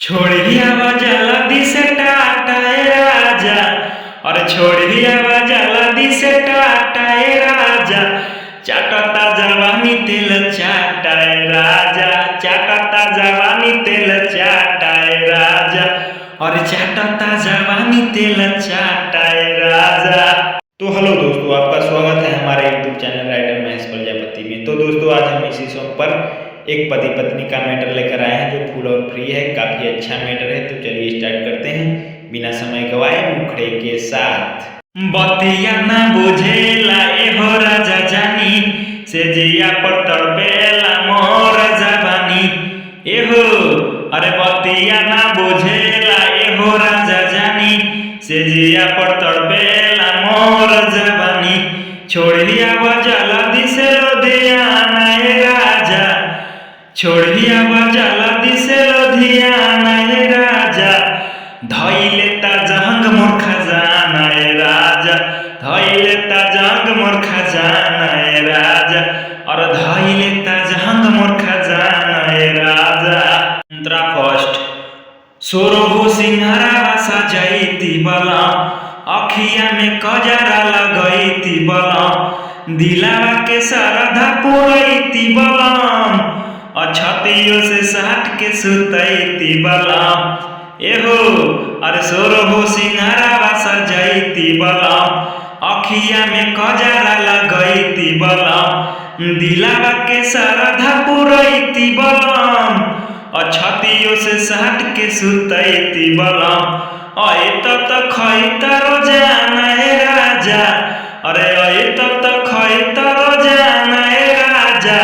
छोड़ दिया वजला दिसे टाटाए राजा और छोड़ दिया वजला दिसे टाटाए राजा चाटता जवानी तेल चाटाए राजा चाटता जवानी तेल चाटाए राजा और चाटता जवानी तेल चाटाए राजा। तो हेलो दोस्तों, आपका स्वागत है हमारे YouTube channel writer Mahesh Prajapati में। तो दोस्तों, आज हम इसी सॉन्ग पर एक पति पत्नी का मैटर लेकर आए हैं जो फुल और फ्री है, काफी अच्छा मैटर है। तो चलिए स्टार्ट करते हैं बिना समय गवाए मुखड़े के साथ। बतिया ना बुझेला एहो राजा जानी से जिया पर तड़पेला मोर जवानी एहो, अरे बतिया ना बुझेला एहो राजा जानी से जिया पर तड़पेला मोर जवानी छोड़िया वजला दिसे लुधियाना ए राजा छोड़िया वजला दिसे लुधियाना ए राजा धइले ता जंग मोर खजाना ए राजा धइले ता जंग मोर खजाना ए राजा और धइले ता जंग मोर खजाना ए राजा। मंत्रा फर्स्ट सोरहु सिंहारा सजैती बला अखिया में कजरा लगैती बलम दिलावा के सरधा पुरैती बलम अछतियों से साट के सुतैती बलम एहो, अरे सोरहु सिंहारा सजैती बलम अखिया में कजरा लगैती बलम दिलावा के सरधा पुरैती बलम अछतियों से साट के सुतैती बलम अए तब तक खैता रोजाना ए राजा अरे अए तब तक खैता रोजाना ए राजा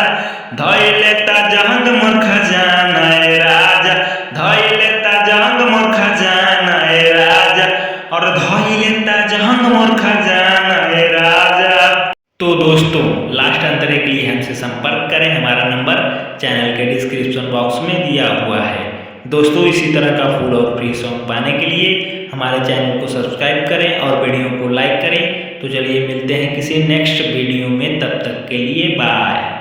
धइले ता जंग मोर खजाना ए राजा धइले ता जंग मोर खजाना ए राजा और धइले ता जंग मोर खजाना ए राजा। तो दोस्तों, लास्ट अंतरे के लिए हमसे संपर्क करें। हमारा नंबर चैनल के डिस्क्रिप्शन बॉक्स में दिया हुआ है। दोस्तों, इसी तरह का फुल और फ्री सॉन्ग पाने के लिए हमारे चैनल को सब्सक्राइब करें और वीडियो को लाइक करें। तो चलिए मिलते हैं किसी नेक्स्ट वीडियो में, तब तक के लिए बाय।